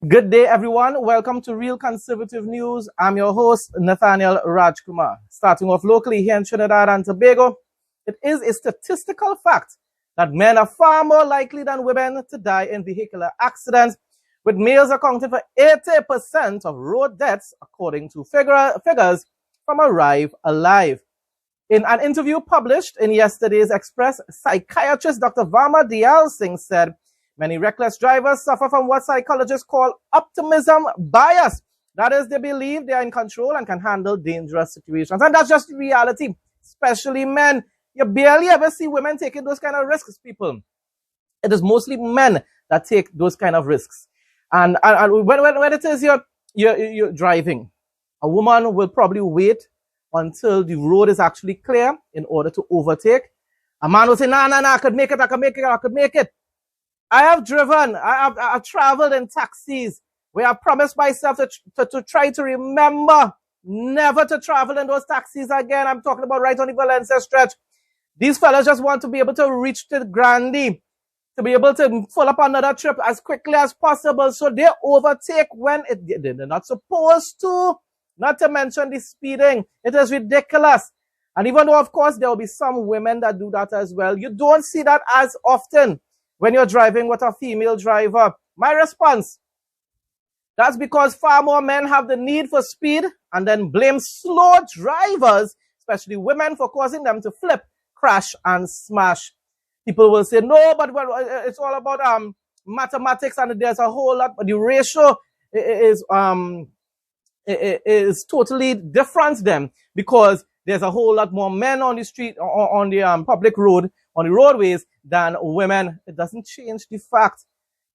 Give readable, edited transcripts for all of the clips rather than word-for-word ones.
Good day, everyone. Welcome to Real Conservative News. I'm your host, Nathaniel Rajkumar. Starting off locally here in Trinidad and Tobago, it is a statistical fact that men are far more likely than women to die in vehicular accidents, with males accounting for 80% of road deaths, according to figures from Arrive Alive. In an interview published in yesterday's Express, psychiatrist Dr. Varma Diyal Singh said, many reckless drivers suffer from what psychologists call optimism bias. That is, they believe they are in control and can handle dangerous situations. And that's just the reality, especially men. You barely ever see women taking those kind of risks, people. It is mostly men that take those kind of risks. And when it is you're driving, a woman will probably wait until the road is actually clear in order to overtake. A man will say, nah, I could make it. I have driven, I've traveled in taxis where I promised myself to try to remember never to travel in those taxis again. I'm talking about right on the Valencia stretch. These fellas just want to be able to reach to Grandi, to be able to pull up another trip as quickly as possible. So they overtake when they're not supposed to, not to mention the speeding. It is ridiculous. And even though, of course, there will be some women that do that as well, you don't see that as often when you're driving with a female driver. My response, that's because far more men have the need for speed and then blame slow drivers, especially women, for causing them to flip, crash, and smash. People will say, no, but well, it's all about mathematics and there's a whole lot, but the ratio is totally different then, because there's a whole lot more men on the street, on the public road, on the roadways than women. It doesn't change the fact.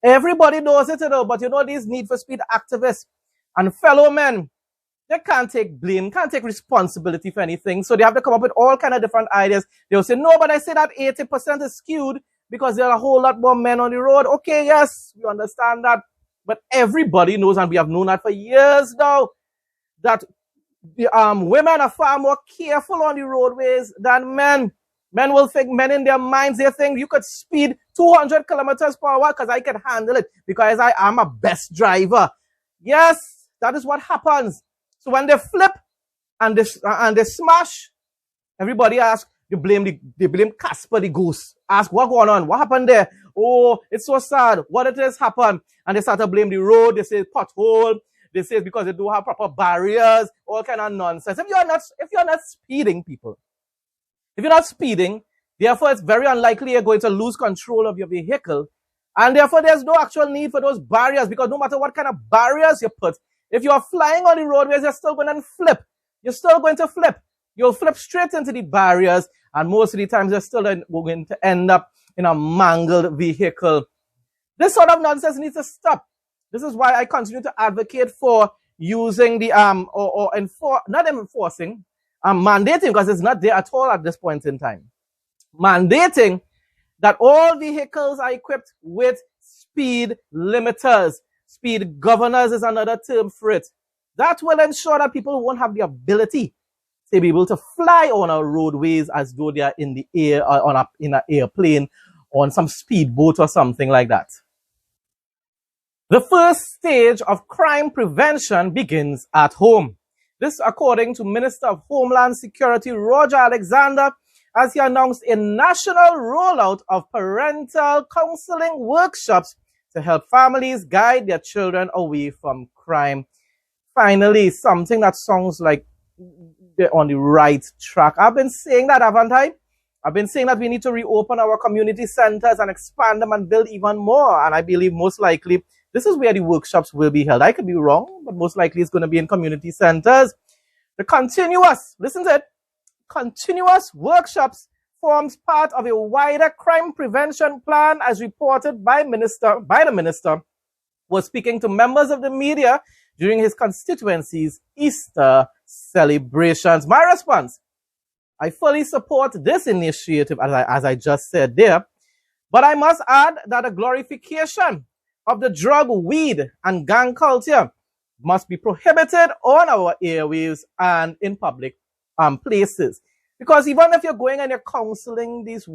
Everybody knows it, but these Need for Speed activists and fellow men, they can't take blame, can't take responsibility for anything. So they have to come up with all kind of different ideas. They'll say, no, but I say that 80% is skewed because there are a whole lot more men on the road. Okay, yes, we understand that. But everybody knows, and we have known that for years now, that the women are far more careful on the roadways than men. Men will think, men in their minds, they think you could speed 200 kilometers per hour because I can handle it because I am a best driver. Yes, that is what happens. So when they flip and they smash, everybody asks, they blame Casper the goose. Ask what going on? What happened there? Oh, it's so sad. What it has happened? And they start to blame the road. They say pothole. They say it's because they don't have proper barriers, all kind of nonsense. If you're not speeding, people, if you're not speeding, therefore it's very unlikely you're going to lose control of your vehicle. And therefore there's no actual need for those barriers, because no matter what kind of barriers you put, if you're flying on the roadways, you're still going to flip. You're still going to flip. You'll flip straight into the barriers, and most of the times you're still going to end up in a mangled vehicle. This sort of nonsense needs to stop. This is why I continue to advocate for using the mandating, because it's not there at all at this point in time. Mandating that all vehicles are equipped with speed limiters. Speed governors is another term for it. That will ensure that people won't have the ability to be able to fly on our roadways as though they are in the air, or in an airplane, or on some speedboat or something like that. The first stage of crime prevention begins at home. This, according to Minister of Homeland Security Roger Alexander, as he announced a national rollout of parental counseling workshops to help families guide their children away from crime. Finally, something that sounds like they're on the right track. I've been saying that, haven't I? I've been saying that we need to reopen our community centers and expand them and build even more. And I believe most likely this is where the workshops will be held. I could be wrong, but most likely it's going to be in community centers. The continuous workshops forms part of a wider crime prevention plan, as reported by the minister, was speaking to members of the media during his constituency's Easter celebrations. My response, I fully support this initiative, as I just said there, but I must add that a glorification of the drug, weed, and gang culture must be prohibited on our airwaves and in public places. Because even if you're going and you're counseling these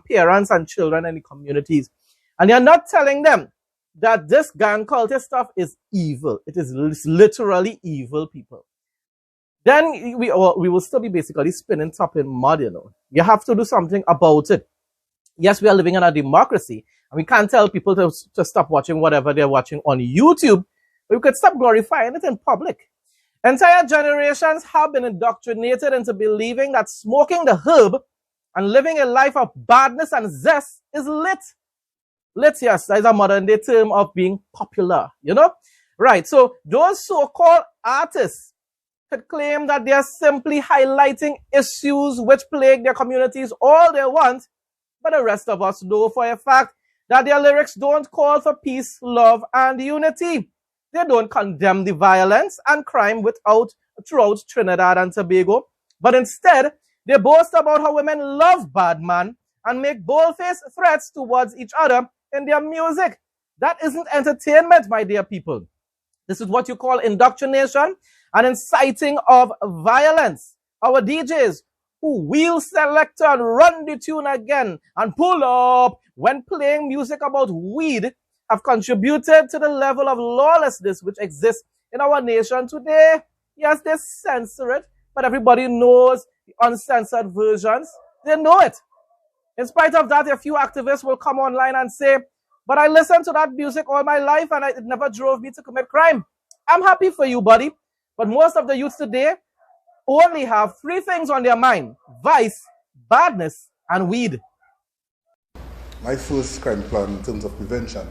parents and children in the communities, and you're not telling them that this gang cultist stuff is evil. It is literally evil, people. Then we will still be basically spinning top in mud, you know. You have to do something about it. Yes, we are living in a democracy, and we can't tell people to stop watching whatever they're watching on YouTube, but we could stop glorifying it in public. Entire generations have been indoctrinated into believing that smoking the herb and living a life of badness and zest is lit. Lit, yes, that is a modern day term of being popular, you know? Right, so those so-called artists could claim that they are simply highlighting issues which plague their communities all they want, but the rest of us know for a fact that their lyrics don't call for peace, love, and unity. They don't condemn the violence and crime throughout Trinidad and Tobago, but instead, they boast about how women love bad man and make bold-faced threats towards each other in their music. That isn't entertainment, my dear people. This is what you call indoctrination and inciting of violence. Our DJs who wheel selector and run the tune again and pull up when playing music about weed have contributed to the level of lawlessness which exists in our nation today. Yes, they censor it, but everybody knows the uncensored versions. They know it. In spite of that, a few activists will come online and say, but I listened to that music all my life and it never drove me to commit crime. I'm happy for you, buddy. But most of the youth today only have three things on their mind: vice, badness, and weed. My first crime plan in terms of prevention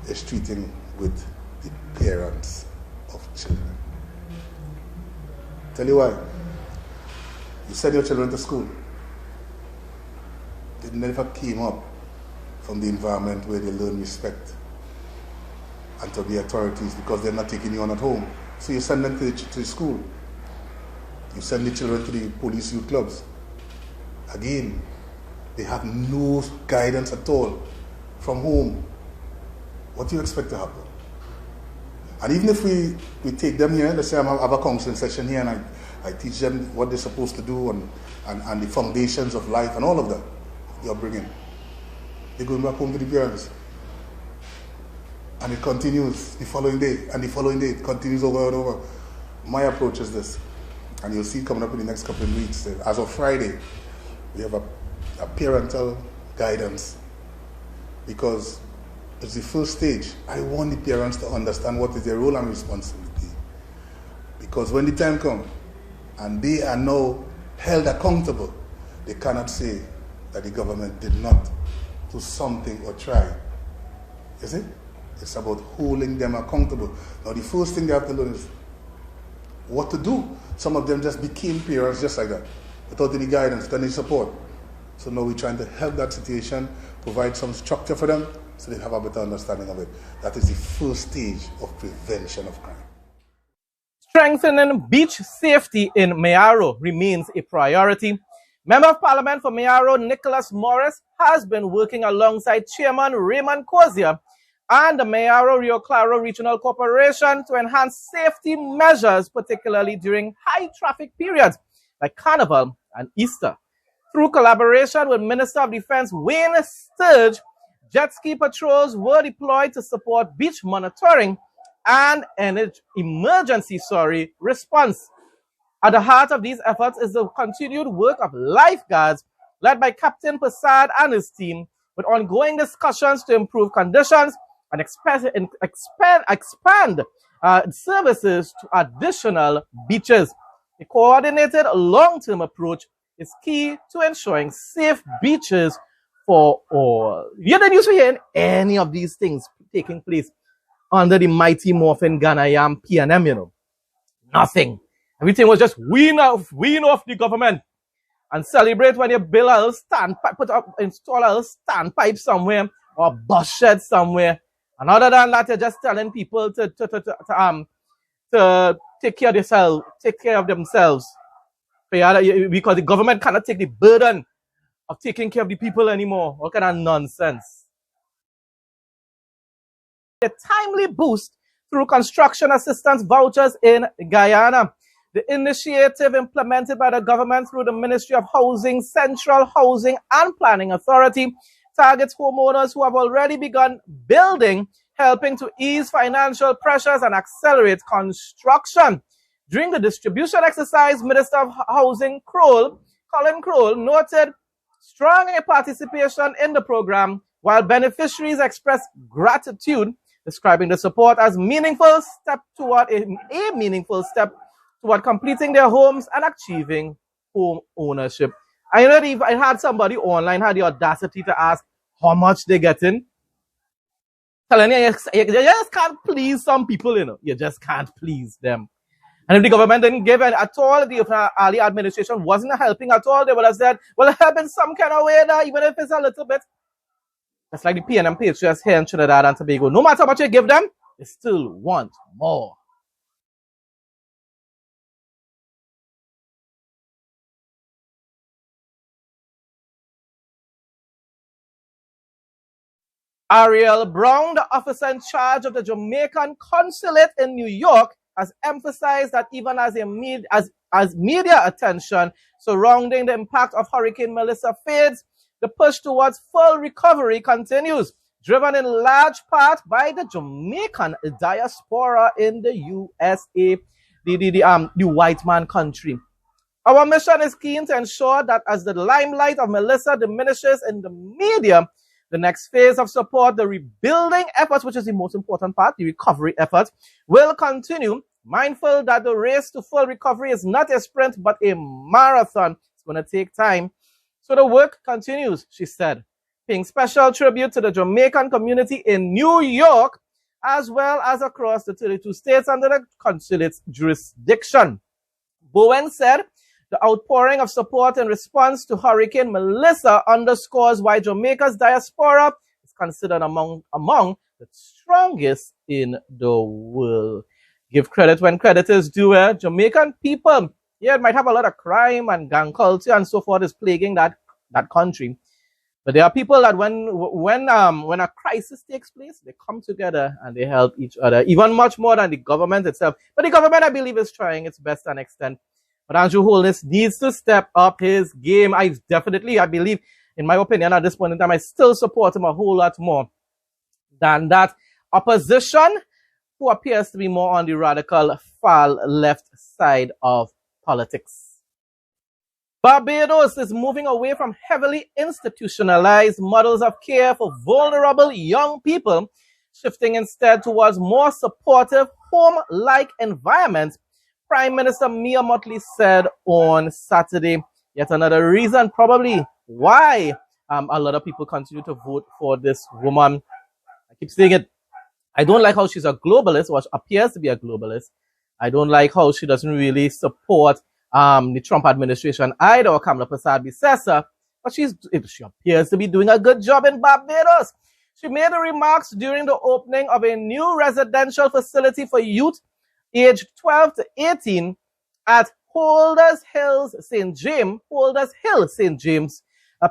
is treating with the parents of children. Tell you why. You send your children to school. They never came up from the environment where they learn respect and to the authorities because they're not taking you on at home. So you send them to the school. You send the children to the police youth clubs. Again, they have no guidance at all from home. What do you expect to happen? And even if we take them here, let's say I have a counseling session here and I teach them what they're supposed to do and the foundations of life and all of that you're bringing. They're going back home to the parents. And it continues the following day, and the following day it continues over and over. My approach is this, and you'll see coming up in the next couple of weeks. As of Friday, we have a parental guidance, because it's the first stage. I want the parents to understand what is their role and responsibility. Because when the time comes, and they are now held accountable, they cannot say that the government did not do something or try. You see? It's about holding them accountable. Now the first thing they have to learn is what to do. Some of them just became parents just like that, without any guidance, without any support. So now we're trying to help that situation, provide some structure for them so they have a better understanding of it. That is the first stage of prevention of crime. Strengthening beach safety in Mayaro remains a priority. Member of Parliament for Mayaro, Nicholas Morris, has been working alongside Chairman Raymond Cozier and the Mayaro Rio Claro Regional Corporation to enhance safety measures, particularly during high traffic periods like Carnival and Easter. Through collaboration with Minister of Defense Wayne Sturge, jet ski patrols were deployed to support beach monitoring and emergency response. At the heart of these efforts is the continued work of lifeguards led by Captain Prasad and his team, with ongoing discussions to improve conditions and expand services to additional beaches. A coordinated long-term approach is key to ensuring safe beaches for all. You don't used to hear any of these things taking place under the mighty Morphin Ghanaian PNM, you know. Nothing. Everything was just wean off the government. And celebrate when you build a little install a little standpipe somewhere or a bus shed somewhere. And other than that, you're just telling people to take care of themselves. Because the government cannot take the burden of taking care of the people anymore. What kind of nonsense? A timely boost through construction assistance vouchers in Guyana. The initiative implemented by the government through the Ministry of Housing, Central Housing and Planning Authority targets homeowners who have already begun building helping to ease financial pressures and accelerate construction. During the distribution exercise, Minister of Housing Colin Crowell, noted strong participation in the program, while beneficiaries expressed gratitude, describing the support as a meaningful step toward completing their homes and achieving home ownership. I know that I had somebody online had the audacity to ask how much they getting. Telling you just can't please some people, You just can't please them. And if the government didn't give it at all, the Ali administration wasn't helping at all, they would have said, well, help in some kind of way, even if it's a little bit. That's like the PNM Patriots here in Trinidad and Tobago. No matter how much you give them, they still want more. Ariel Brown, the officer in charge of the Jamaican consulate in New York, has emphasized that even as media attention surrounding the impact of Hurricane Melissa fades, the push towards full recovery continues, driven in large part by the Jamaican diaspora in the USA, the white man country. Our mission is keen to ensure that as the limelight of Melissa diminishes in the media, the next phase of support, the rebuilding efforts, which is the most important part, the recovery efforts, will continue, mindful that the race to full recovery is not a sprint, but a marathon. It's going to take time. So the work continues, she said, paying special tribute to the Jamaican community in New York, as well as across the 32 states under the consulate's jurisdiction. Bowen said, the outpouring of support in response to Hurricane Melissa underscores why Jamaica's diaspora is considered among the strongest in the world. Give credit when credit is due. Jamaican people, it might have a lot of crime and gang culture and so forth is plaguing that country. But there are people that when a crisis takes place, they come together and they help each other, even much more than the government itself. But the government, I believe, is trying its best and extent. But Andrew Holness needs to step up his game. I believe, in my opinion, at this point in time, I still support him a whole lot more than that opposition, who appears to be more on the radical far left side of politics. Barbados is moving away from heavily institutionalized models of care for vulnerable young people, shifting instead towards more supportive, home-like environments, Prime Minister Mia Mottley said on Saturday. Yet another reason probably why a lot of people continue to vote for this woman. I keep saying it. I don't like how she's a globalist, or appears to be a globalist. I don't like how she doesn't really support the Trump administration either, or Kamala Persad-Bissessar, but she appears to be doing a good job in Barbados. She made the remarks during the opening of a new residential facility for youth aged 12 to 18 at Holders Hill, St. James,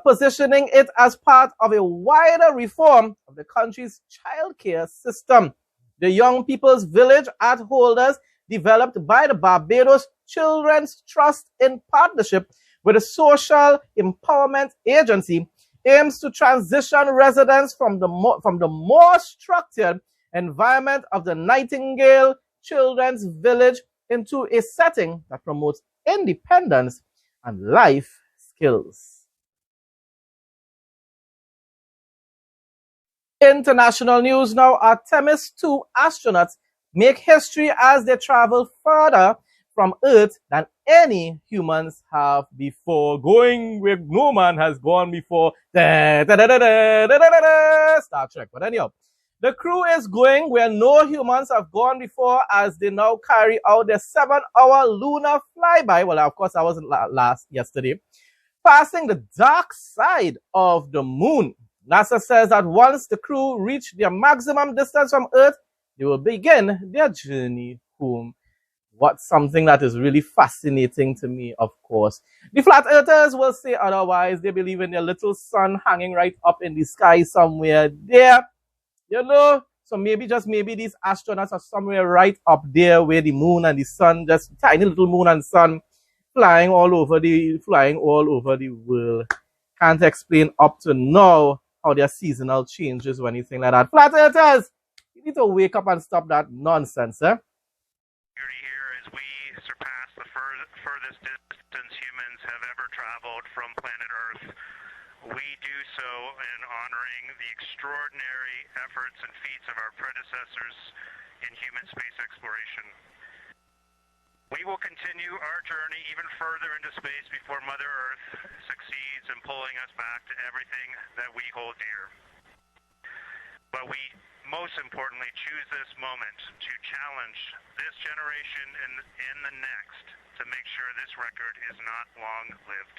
positioning it as part of a wider reform of the country's childcare system. The Young People's Village at Holders, developed by the Barbados Children's Trust in partnership with the Social Empowerment Agency, aims to transition residents from the more structured environment of the Nightingale Children's Village into a setting that promotes independence and life skills. International news now. Artemis 2 astronauts make history as they travel further from Earth than any humans have before, going where no man has gone before. Star Trek. But anyhow, the crew is going where no humans have gone before as they now carry out their 7-hour lunar flyby. Well, of course, that was yesterday. Passing the dark side of the moon. NASA says that once the crew reach their maximum distance from Earth, they will begin their journey home. What's something that is really fascinating to me, of course. The flat earthers will say otherwise. They believe in their little sun hanging right up in the sky somewhere there. So maybe, just maybe, these astronauts are somewhere right up there where the moon and the sun, just tiny little moon and sun, flying all over the world. Can't explain up to now how there are seasonal changes or anything like that. Flat earthers, You need to wake up and stop that nonsense, eh? Here as we surpass the furthest distance humans have ever traveled from planet Earth. We do so in honoring the extraordinary efforts and feats of our predecessors in human space exploration. We will continue our journey even further into space before Mother Earth succeeds in pulling us back to everything that we hold dear. But we most importantly choose this moment to challenge this generation and the next to make sure this record is not long-lived.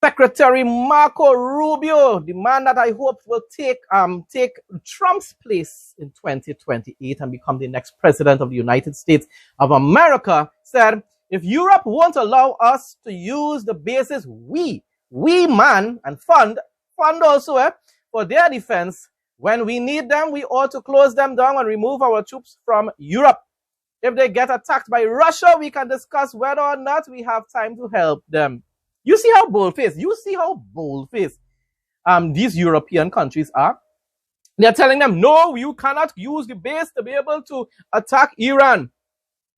Secretary Marco Rubio, the man that I hope will take Trump's place in 2028 and become the next president of the United States of America, said, if Europe won't allow us to use the bases we man and fund also for their defense, when we need them, we ought to close them down and remove our troops from Europe. If they get attacked by Russia, we can discuss whether or not we have time to help them. You see how bold-faced these European countries are? They're telling them, no, you cannot use the base to be able to attack Iran.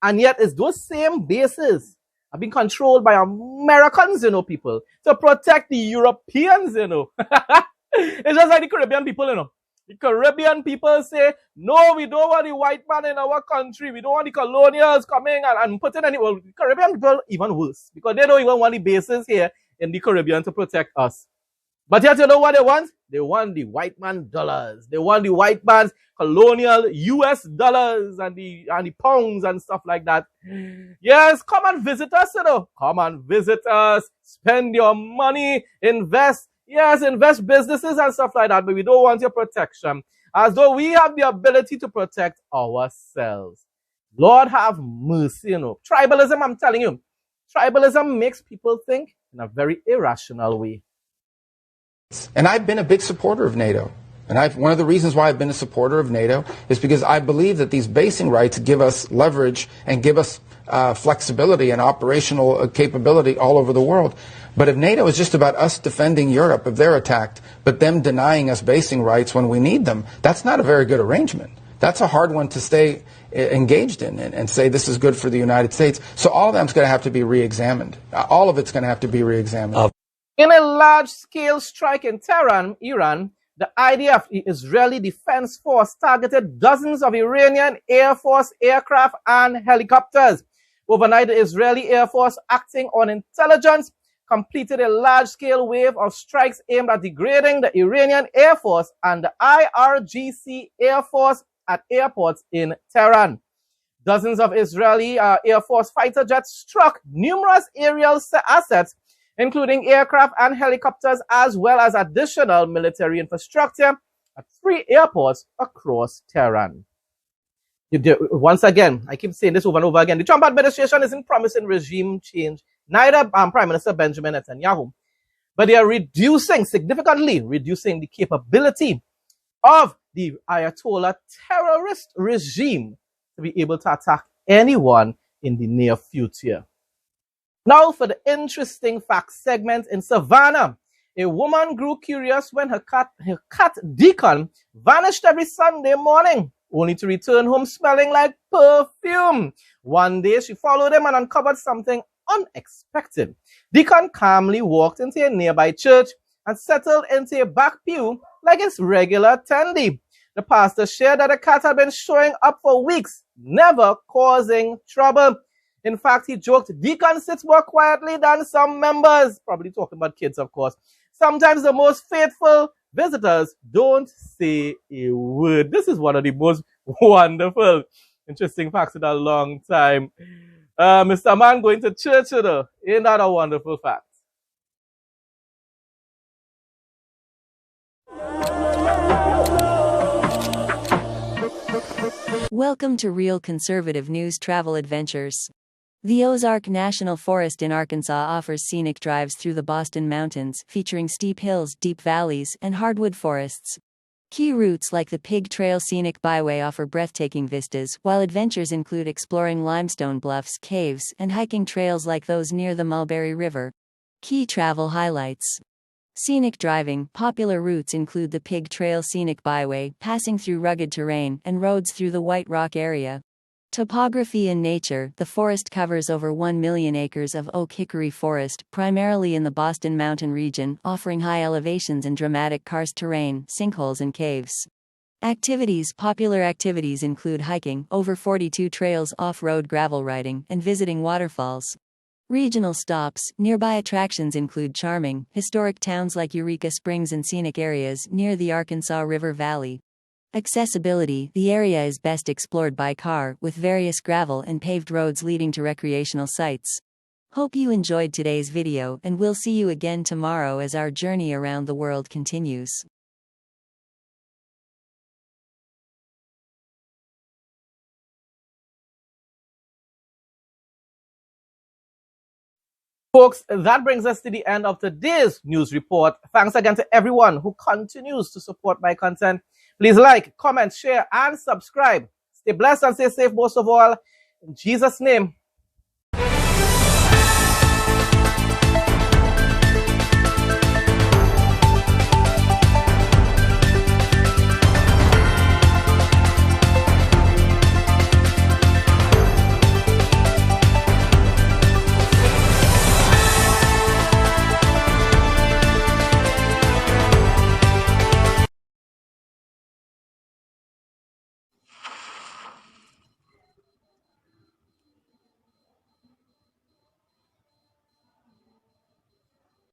And yet it's those same bases are being controlled by Americans, people, to protect the Europeans, It's just like the Caribbean people, The Caribbean people say, no, we don't want the white man in our country. We don't want the colonials coming and putting any... Well, the Caribbean people even worse because they don't even want the bases here in the Caribbean to protect us. But yet, you know what they want? They want the white man dollars. They want the white man's colonial US dollars and the pounds and stuff like that. Yes, come and visit us, Come and visit us. Spend your money. Invest. Yes, invest businesses and stuff like that, but we don't want your protection. As though we have the ability to protect ourselves. Lord have mercy, Tribalism, I'm telling you. Tribalism makes people think in a very irrational way. And I've been a big supporter of NATO. And one of the reasons why I've been a supporter of NATO is because I believe that these basing rights give us leverage and give us flexibility and operational capability all over the world. But if NATO is just about us defending Europe if they're attacked, but them denying us basing rights when we need them, that's not a very good arrangement. That's a hard one to stay engaged in and say this is good for the United States. So all of them's going to have to be re-examined. All of it's going to have to be re-examined. In a large-scale strike in Tehran, Iran, the IDF, the Israeli Defense Force, targeted dozens of Iranian Air Force aircraft and helicopters. Overnight, the Israeli Air Force, acting on intelligence, completed a large-scale wave of strikes aimed at degrading the Iranian Air Force and the IRGC Air Force at airports in Tehran. Dozens of Israeli Air Force fighter jets struck numerous aerial assets, including aircraft and helicopters, as well as additional military infrastructure at 3 airports across Tehran. Once again, I keep saying this over and over again, the Trump administration isn't promising regime change, neither Prime Minister Benjamin Netanyahu, but they are significantly reducing the capability of the Ayatollah terrorist regime to be able to attack anyone in the near future. Now for the interesting facts segment. In Savannah, a woman grew curious when her cat Deacon vanished every Sunday morning, only to return home smelling like perfume. One day, she followed him and uncovered something unexpected. Deacon calmly walked into a nearby church and settled into a back pew like his regular attendee. The pastor shared that the cat had been showing up for weeks, never causing trouble. In fact, he joked, Deacon sits more quietly than some members. Probably talking about kids, of course. Sometimes the most faithful visitors don't say a word. This is one of the most wonderful, interesting facts in a long time. Mr. Man going to church, ain't that a wonderful fact? Welcome to Real Conservative News Travel Adventures. The Ozark National Forest in Arkansas offers scenic drives through the Boston Mountains, featuring steep hills, deep valleys, and hardwood forests. Key routes like the Pig Trail Scenic Byway offer breathtaking vistas, while adventures include exploring limestone bluffs, caves, and hiking trails like those near the Mulberry River. Key travel highlights. Scenic driving. Popular routes include the Pig Trail Scenic Byway, passing through rugged terrain, and roads through the White Rock area. Topography and nature. The forest covers over 1 million acres of oak hickory forest, primarily in the Boston Mountain region, offering high elevations and dramatic karst terrain, sinkholes and caves. Activities. Popular activities include hiking, over 42 trails, off-road gravel riding, and visiting waterfalls. Regional stops. Nearby attractions include charming, historic towns like Eureka Springs and scenic areas near the Arkansas River Valley. Accessibility. The area is best explored by car, with various gravel and paved roads leading to recreational sites. Hope you enjoyed today's video, and we'll see you again tomorrow as our journey around the world continues. Folks, that brings us to the end of today's news report. Thanks again to everyone who continues to support my content. Please like, comment, share, and subscribe. Stay blessed and stay safe most of all. In Jesus' name.